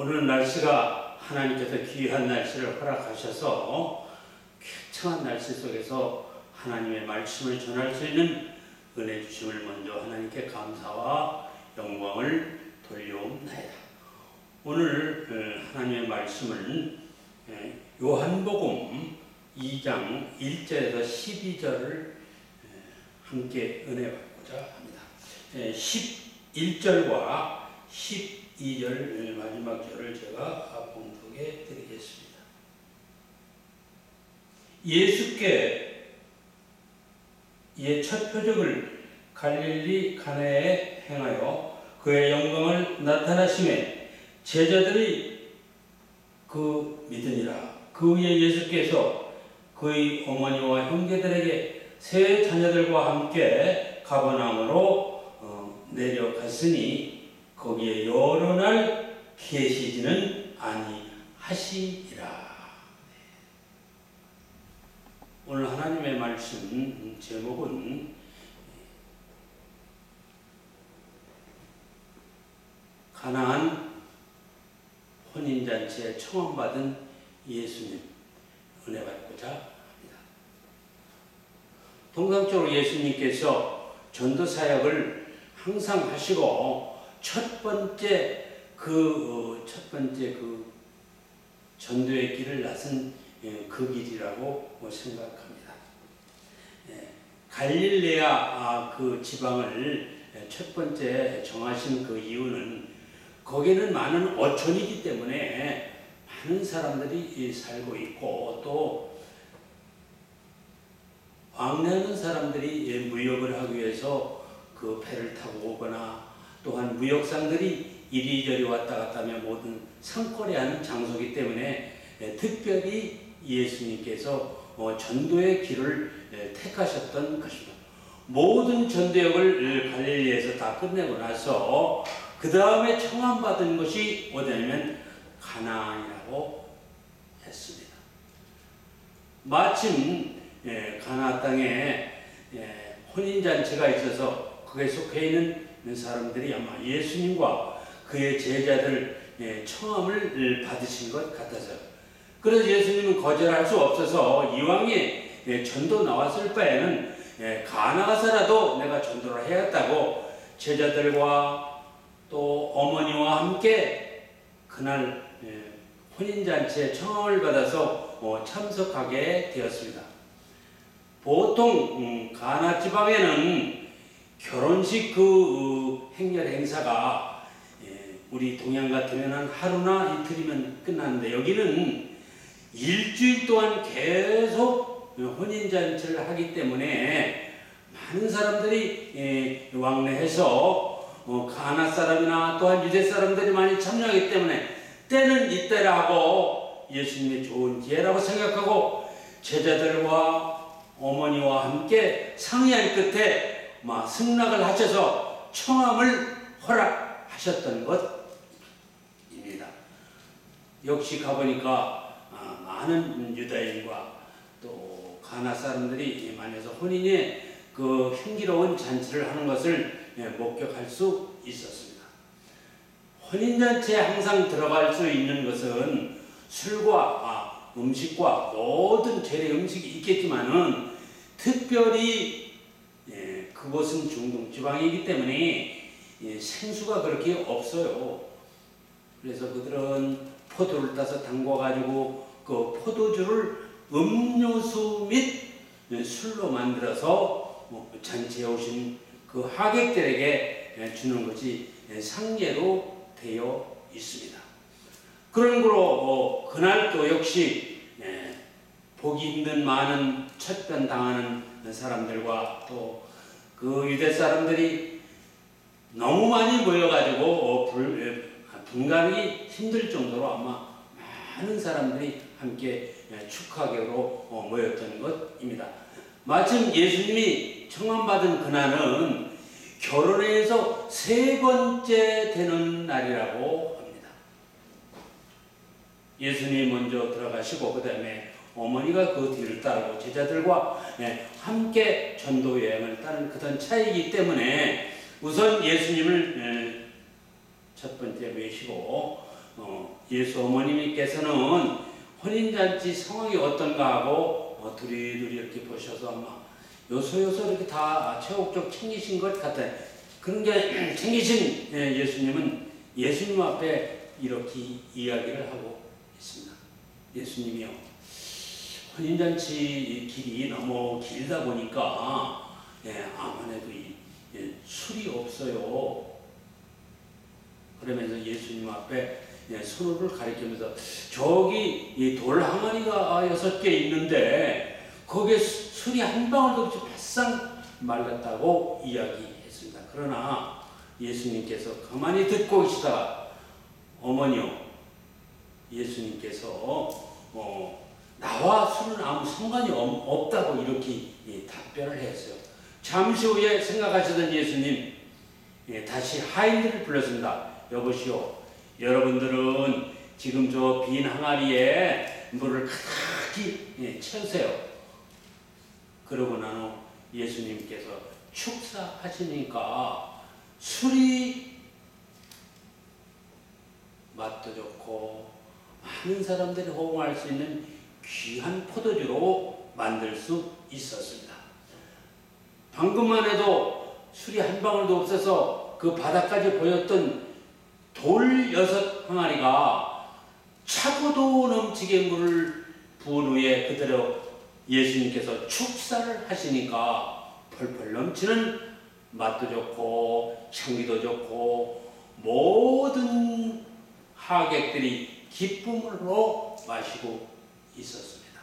오늘 날씨가 하나님께서 귀한 날씨를 허락하셔서 쾌청한 날씨 속에서 하나님의 말씀을 전할 수 있는 은혜 주심을 먼저 하나님께 감사와 영광을 돌려옵나이다. 오늘 하나님의 말씀은 요한복음 2장 1절에서 12절을 함께 은혜 받고자 합니다. 11절과 12절 마지막 절을 제가 봉독해 드리겠습니다. 예수께 첫 표적을 갈릴리 가나에 행하여 그의 영광을 나타나심에 제자들이 그 믿으니라. 그 후에 예수께서 그의 어머니와 형제들에게 세 자녀들과 함께 가버나움으로 내려갔으니 거기에 여러 날 계시지는 아니하시리라. 오늘 하나님의 말씀 제목은 가나안 혼인잔치에 청혼받은 예수님 은혜 받고자 합니다. 통상적으로 예수님께서 전도 사역을 항상 하시고 첫 번째 전도의 길을 나선 그 길이라고 생각합니다. 갈릴레아 그 지방을 첫 번째 정하신 그 이유는 거기는 많은 어촌이기 때문에 많은 사람들이 살고 있고 또 왕래하는 사람들이 무역을 하기 위해서 그 배를 타고 오거나 또한 무역상들이 이리저리 왔다 갔다 하며 모든 상거래하는 장소이기 때문에 특별히 예수님께서 전도의 길을 택하셨던 것입니다. 모든 전도역을 갈릴리에서 다 끝내고 나서 그 다음에 청함받은 것이 어디냐면 가나안이라고 했습니다. 마침 가나안 땅에 혼인잔치가 있어서 거기에 속해 있는 사람들이 아마 예수님과 그의 제자들 청함을 받으신 것 같아서요. 그래서 예수님은 거절할 수 없어서 이왕에 전도 나왔을 바에는 가나 가서라도 내가 전도를 해야겠다고 제자들과 또 어머니와 함께 그날 혼인잔치에 청함을 받아서 참석하게 되었습니다. 보통 가나 지방에는 결혼식 그 행렬 행사가 우리 동양 같으면 한 하루나 이틀이면 끝나는데 여기는 일주일 동안 계속 혼인잔치를 하기 때문에 많은 사람들이 왕래해서 가나 사람이나 또한 유대 사람들이 많이 참여하기 때문에 때는 이때라 하고 예수님의 좋은 기회라고 생각하고 제자들과 어머니와 함께 상의한 끝에 승낙을 하셔서 청함을 허락하셨던 것입니다. 역시 가보니까 많은 유다인과 또 가나 사람들이 많이 해서 혼인의 그 향기로운 잔치를 하는 것을 목격할 수 있었습니다. 혼인잔치에 항상 들어갈 수 있는 것은 술과 음식과 모든 재래 음식이 있겠지만은 특별히 그곳은 중동 지방이기 때문에 생수가 그렇게 없어요. 그래서 그들은 포도를 따서 담궈가지고 그 포도주를 음료수 및 술로 만들어서 잔치에 오신 그 하객들에게 주는 것이 상례로 되어 있습니다. 그런 거로 그날 또 역시 보기 힘든 많은 첩변 당하는 사람들과 또 그 유대 사람들이 너무 많이 모여가지고 분간하기 힘들 정도로 아마 많은 사람들이 함께 축하객으로 모였던 것입니다. 마침 예수님이 청함받은 그날은 결혼해서 세 번째 되는 날이라고 합니다. 예수님이 먼저 들어가시고 그 다음에 어머니가 그 뒤를 따르고 제자들과 함께 전도 여행을 따른 그런 차이이기 때문에 우선 예수님을 첫 번째 모시고 예수 어머님께서는 혼인잔치 상황이 어떤가 하고 두리두리 이렇게 보셔서 아마 요소요소 이렇게 다 체육적 챙기신 것 같아요. 그런 게 챙기신 예수님은 예수님 앞에 이렇게 이야기를 하고 있습니다. 예수님이요, 혼인잔치 길이 너무 길다 보니까 아무래도 술이 없어요. 그러면서 예수님 앞에 손을 가리키면서 저기 돌 항아리가 6개 있는데 거기에 술이 한 방울도 없이 바싹 말랐다고 이야기했습니다. 그러나 예수님께서 가만히 듣고 계시다가 어머니요, 예수님께서 나와 술은 아무 상관이 없다고 이렇게 답변을 했어요. 잠시 후에 생각하시던 예수님 다시 하인들을 불렀습니다. 여보시오, 여러분들은 지금 저 빈 항아리에 물을 가득히 채우세요. 그러고 난 후 예수님께서 축사하시니까 술이 맛도 좋고 많은 사람들이 호응할 수 있는 귀한 포도주로 만들 수 있었습니다. 방금만 해도 술이 한 방울도 없어서 그 바닥까지 보였던 돌 6항아리가 차고도 넘치게 물을 부은 후에 그대로 예수님께서 축사를 하시니까 펄펄 넘치는 맛도 좋고 향기도 좋고 모든 하객들이 기쁨으로 마시고 있었습니다.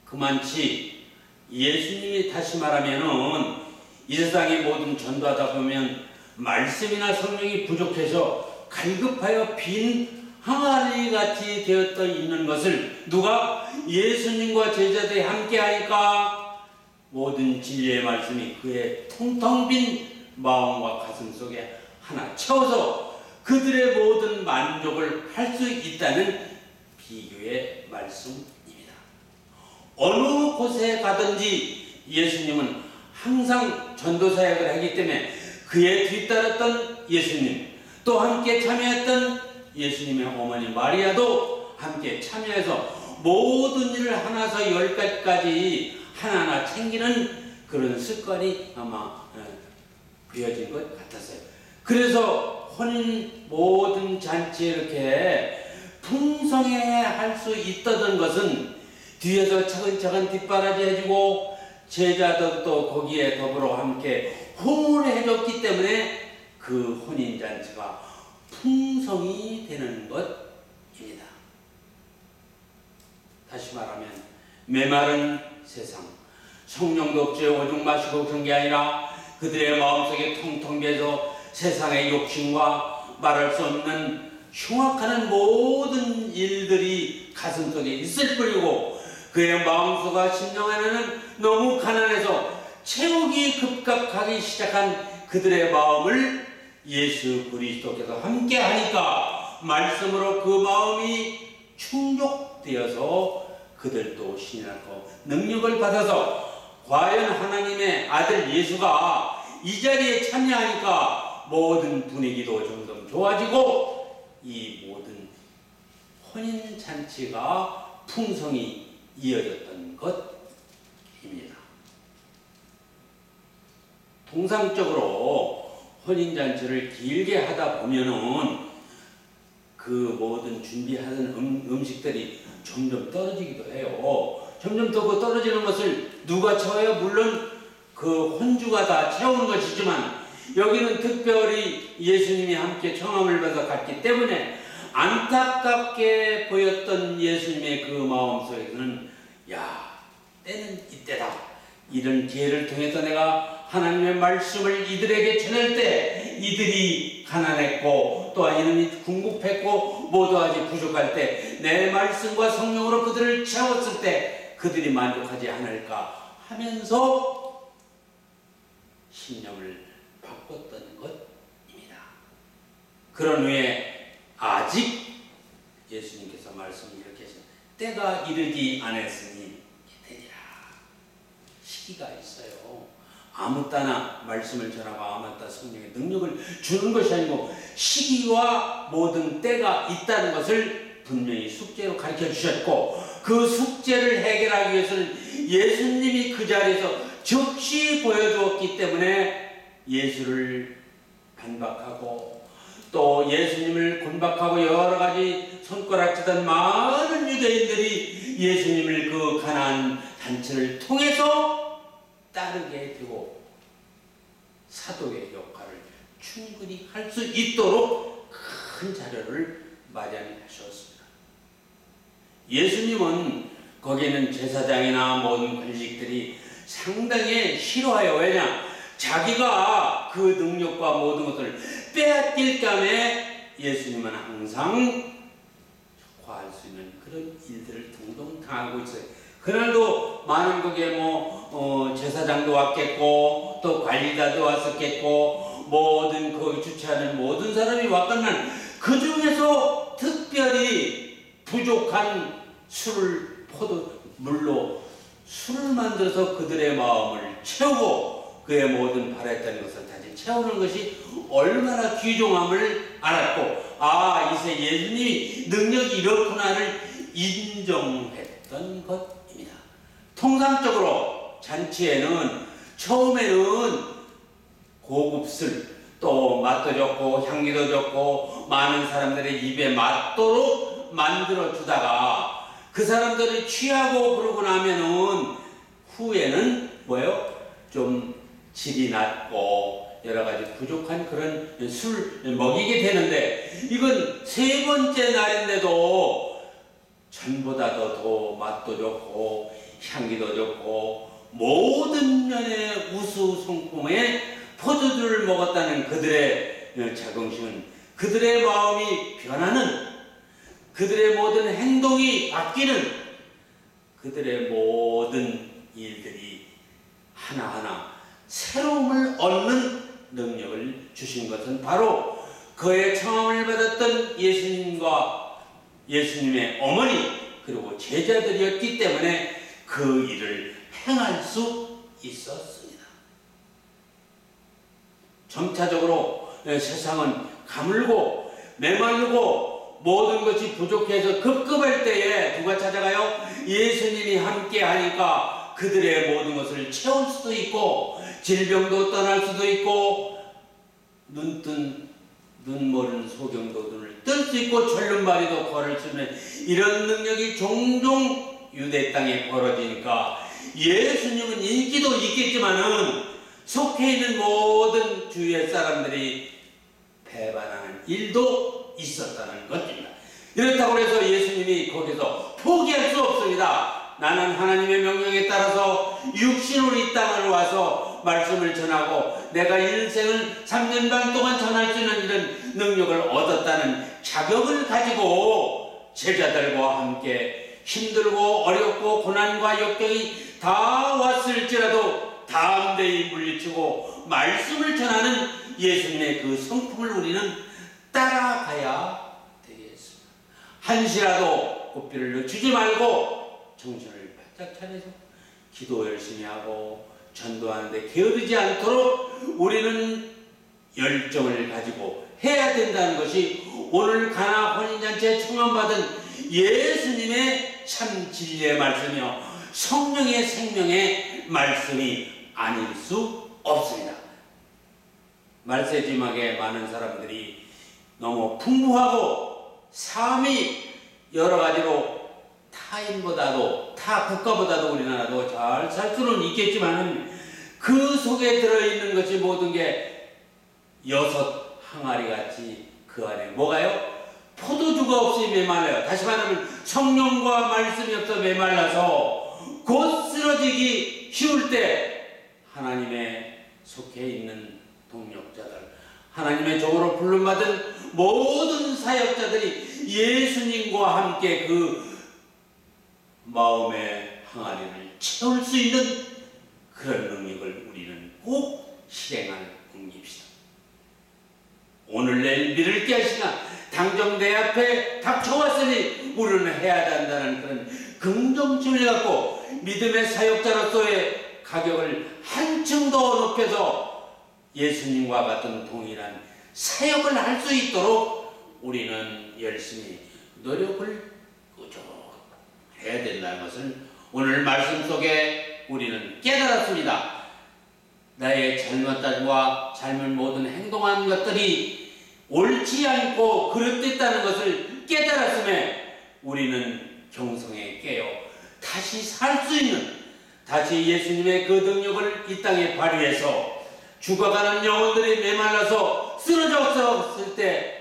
그만치 예수님이 다시 말하면은 이 세상의 모든 전도하다 보면 말씀이나 성령이 부족해서 갈급하여 빈 항아리 같이 되어 있는 것을 누가 예수님과 제자들이 함께 하니까 모든 진리의 말씀이 그의 텅텅 빈 마음과 가슴 속에 하나 채워서 그들의 모든 만족을 할 수 있다는 비교의 말씀입니다. 어느 곳에 가든지 예수님은 항상 전도사역을 하기 때문에 그에 뒤따랐던 예수님, 또 함께 참여했던 예수님의 어머니 마리아도 함께 참여해서 모든 일을 하나서 10가지까지 하나하나 챙기는 그런 습관이 아마 배어진 것 같았어요. 그래서 혼인 모든 잔치에 이렇게 풍성해 할 수 있다던 것은 뒤에서 차근차근 뒷바라지 해주고 제자들도 거기에 더불어 함께 호응을 해줬기 때문에 그 혼인잔치가 풍성이 되는 것입니다. 다시 말하면 메마른 세상, 성령도 없이 오죽 마시고 그런 게 아니라 그들의 마음속에 텅텅 비어서 세상의 욕심과 말할 수 없는 흉악하는 모든 일들이 가슴속에 있을 뿐이고 그의 마음속과 심령 안에는 너무 가난해서 체육이 급격하기 시작한 그들의 마음을 예수 그리스도께서 함께 하니까 말씀으로 그 마음이 충족되어서 그들도 신앙하고 능력을 받아서 과연 하나님의 아들 예수가 이 자리에 참여하니까 모든 분위기도 점점 좋아지고 이 모든 혼인잔치가 풍성히 이어졌던 것입니다. 통상적으로 혼인잔치를 길게 하다 보면은 그 모든 준비하는 음식들이 점점 떨어지기도 해요. 점점 더 그 떨어지는 것을 누가 채워요? 물론 그 혼주가 다 채우는 것이지만 여기는 특별히 예수님이 함께 청함을 받아 갔기 때문에 안타깝게 보였던 예수님의 그 마음속에서는 야, 때는 이때다. 이런 기회를 통해서 내가 하나님의 말씀을 이들에게 전할 때 이들이 가난했고 또한 이놈이 궁핍했고 모두하지 부족할 때 내 말씀과 성령으로 그들을 채웠을 때 그들이 만족하지 않을까 하면서 신념을 바꿨던 것입니다. 그런 후에 아직 예수님께서 말씀을 이렇게 하셨습니다. 때가 이르지 않았으니 되리라. 시기가 있어요. 아무 따나 말씀을 전하고 아무 따나 성령의 능력을 주는 것이 아니고 시기와 모든 때가 있다는 것을 분명히 숙제로 가르쳐 주셨고, 그 숙제를 해결하기 위해서는 예수님이 그 자리에서 즉시 보여주었기 때문에 예수를 반박하고 또 예수님을 곤박하고 여러 가지 손가락질한 많은 유대인들이 예수님을 그 가나안 단체를 통해서 따르게 되고 사도의 역할을 충분히 할 수 있도록 큰 자료를 마련하셨습니다. 예수님은 거기에는 제사장이나 모든 관식들이 상당히 싫어해요. 왜냐? 자기가 그 능력과 모든 것을 빼앗길 감에 예수님은 항상 족화할 수 있는 그런 일들을 동동 당하고 있어요. 그날도 많은 거기에 제사장도 왔겠고 또 관리자도 왔었겠고 모든 거기 주최하는 모든 사람이 왔건만 그 중에서 특별히 부족한 술을 물로 술을 만들어서 그들의 마음을 채우고 그의 모든 바랬던 것을 다시 채우는 것이 얼마나 귀중함을 알았고, 이제 예수님이 능력이 이렇구나를 인정했던 것입니다. 통상적으로 잔치에는 처음에는 고급 술, 또 맛도 좋고 향기도 좋고 많은 사람들의 입에 맞도록 만들어 주다가 그 사람들이 취하고 그러고 나면은 후에는 좀 질이 낮고 여러 가지 부족한 그런 술 먹이게 되는데, 이건 세 번째 날인데도 전보다도 더 맛도 좋고 향기도 좋고 모든 면의 우수 성품의 포도주를 먹었다는 그들의 자긍심은, 그들의 마음이 변하는, 그들의 모든 행동이 바뀌는, 그들의 모든 일들이 하나하나 새로움을 얻는 능력을 주신 것은 바로 그의 청함을 받았던 예수님과 예수님의 어머니 그리고 제자들이었기 때문에 그 일을 행할 수 있었습니다. 점차적으로 세상은 가물고 메말르고 모든 것이 부족해서 급급할 때에 누가 찾아가요? 예수님이 함께 하니까 그들의 모든 것을 채울 수도 있고 질병도 떠날 수도 있고 눈 모르는 소경도 눈을 뜰 수 있고 절름발이도 걸을 수 있는 이런 능력이 종종 유대 땅에 벌어지니까 예수님은 인기도 있겠지만은 속해 있는 모든 주위의 사람들이 배반하는 일도 있었다는 것입니다. 이렇다고 해서 예수님이 거기서 포기할 수 없습니다. 나는 하나님의 명령에 따라서 육신으로 이 땅을 와서 말씀을 전하고 내가 인생을 3년 반 동안 전할 수 있는 이런 능력을 얻었다는 자격을 가지고 제자들과 함께 힘들고 어렵고 고난과 역경이 다 왔을지라도 담대히 물리치고 말씀을 전하는 예수님의 그 성품을 우리는 따라가야 되겠습니다. 한시라도 고삐를 늦추지 말고 정신을 바짝 차려서 기도 열심히 하고 전도하는데 게으르지 않도록 우리는 열정을 가지고 해야 된다는 것이 오늘 가나 혼인잔치에 충만받은 예수님의 참 진리의 말씀이요 성령의 생명의 말씀이 아닐 수 없습니다. 말세지막에 많은 사람들이 너무 풍부하고 삶이 여러 가지로 타인보다도 국가보다도 우리나라도 잘 살 수는 있겠지만 그 속에 들어있는 것이 모든 게 여섯 항아리 같이 그 안에 뭐가요? 포도주가 없이 메말라요. 다시 말하면 성령과 말씀이 없어 메말라서 곧 쓰러지기 쉬울 때 하나님의 속해 있는 동력자들, 하나님의 종으로 부름받은 모든 사역자들이 예수님과 함께 그 마음의 항아리를 채울 수 있는 그런 능력을 우리는 꼭 실행할 응입시다. 오늘 내일 미룰 게 하시나 당장 내 앞에 닥쳐왔으니 우리는 해야 한다는 그런 긍정심을 갖고 믿음의 사역자로서의 가격을 한층 더 높여서 예수님과 같은 동일한 사역을 할 수 있도록 우리는 열심히 노력을 꾸준히 해야 된다는 것을 오늘 말씀 속에 우리는 깨달았습니다. 나의 잘못과 잘못 모든 행동한 것들이 옳지 않고 그릇됐다는 것을 깨달았음에 우리는 경성에 깨어 다시 살 수 있는, 다시 예수님의 그 능력을 이 땅에 발휘해서 죽어가는 영혼들이 메말라서 쓰러졌을 때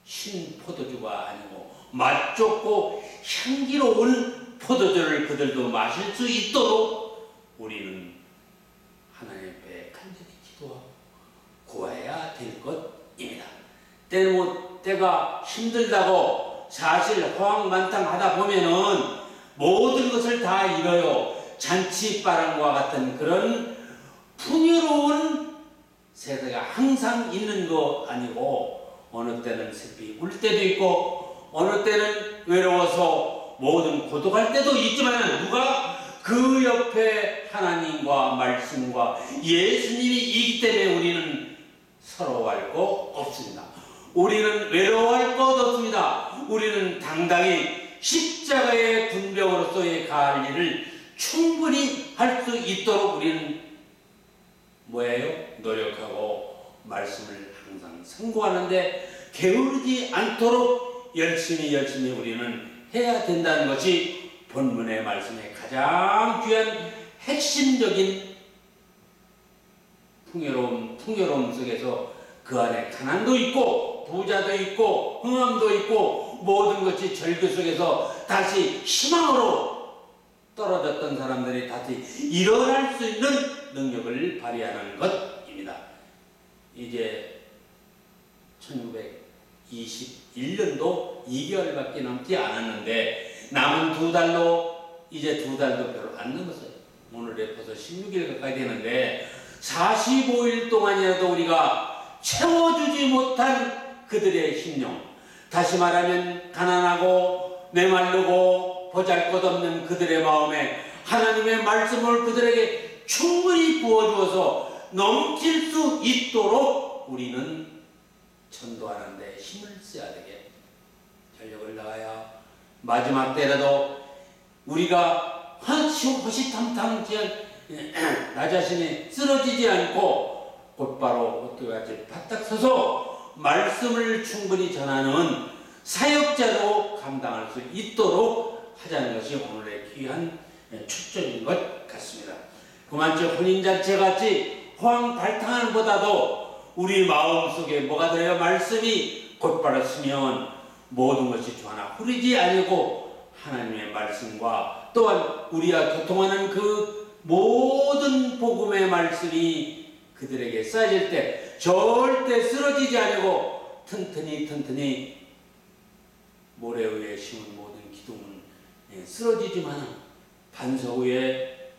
신 포도주가 아니고 맛좋고 향기로운 포도주를 그들도 마실 수 있도록 우리는 하나님 앞에 간절히 기도하고 구해야 될 것입니다. 때가 힘들다고 사실 호황만탕하다 보면은 모든 것을 다 잃어요. 잔치바람과 같은 그런 풍요로운 세대가 항상 있는 거 아니고, 어느 때는 슬피 울 때도 있고 어느 때는 외로워서 모든 고독할 때도 있지만, 누가 그 옆에 하나님과 말씀과 예수님이 있기 때문에 우리는 서러워할 거 없습니다. 우리는 외로워할 것 없습니다. 우리는 당당히 십자가의 군병으로서의 가할 일을 충분히 할 수 있도록 우리는 뭐예요? 노력하고 말씀을 항상 선고하는데 게으르지 않도록 열심히 우리는 해야 된다는 것이 본문의 말씀의 가장 귀한 핵심적인 풍요로움 속에서 그 안에 가난도 있고 부자도 있고 흥함도 있고 모든 것이 절규 속에서 다시 희망으로 떨어졌던 사람들이 다시 일어날 수 있는 능력을 발휘하는 것입니다. 이제 1921년도 2개월밖에 남지 않았는데 남은 2달로, 이제 2달도 별로 안 남았어요. 오늘에 벌써 16일 가까이 되는데 45일 동안이라도 우리가 채워주지 못한 그들의 심령, 다시 말하면 가난하고 메마르고 보잘것없는 그들의 마음에 하나님의 말씀을 그들에게 충분히 부어주어서 넘칠 수 있도록 우리는 전도하는 데 힘을 써야 되게 전력을 다하여 마지막 때라도 우리가 호시탐탐 나 자신이 쓰러지지 않고 곧바로 어떻게같이 바짝 서서 말씀을 충분히 전하는 사역자로 감당할 수 있도록 하자는 것이 오늘의 귀한 축적인 것 같습니다. 그만큼 혼인잔치같이 호황발탕하는 보다도 우리 마음속에 뭐가 들어야 말씀이 곧바로 쓰면 모든 것이 좋아나 흐르지 아니고 하나님의 말씀과 또한 우리와 교통하는 그 모든 복음의 말씀이 그들에게 쌓일 때 절대 쓰러지지 않고 튼튼히 모래 위에 심은 모든 기둥은 쓰러지지만 반석 위에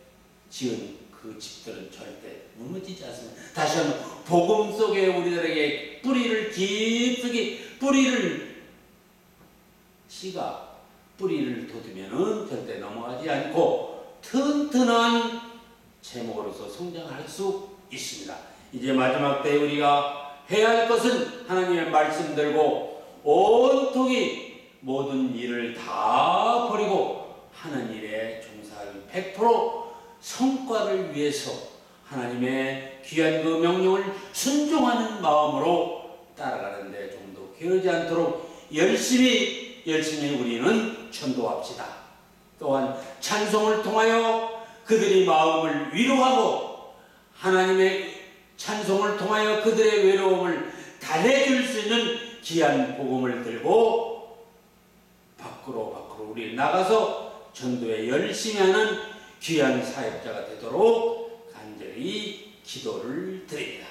지은 그 집들은 절대 무너지지 않습니다. 다시 한번 복음 속에 우리들에게 뿌리를 깊숙이 씨가 뿌리를 돋으면은 절대 넘어가지 않고 튼튼한 제목으로서 성장할 수 있습니다. 이제 마지막 때에 우리가 해야 할 것은 하나님의 말씀 들고 온통이 모든 일을 다 버리고 하는 일에 종사할 100% 성과를 위해서 하나님의 귀한 그 명령을 순종하는 마음으로 따라가는데 좀 더 게으르지 않도록 열심히 우리는 전도합시다. 또한 찬송을 통하여 그들의 마음을 위로하고 하나님의 찬송을 통하여 그들의 외로움을 달래줄 수 있는 귀한 복음을 들고 밖으로 우리 나가서 전도에 열심히 하는 귀한 사역자가 되도록 간절히 기도를 드립니다.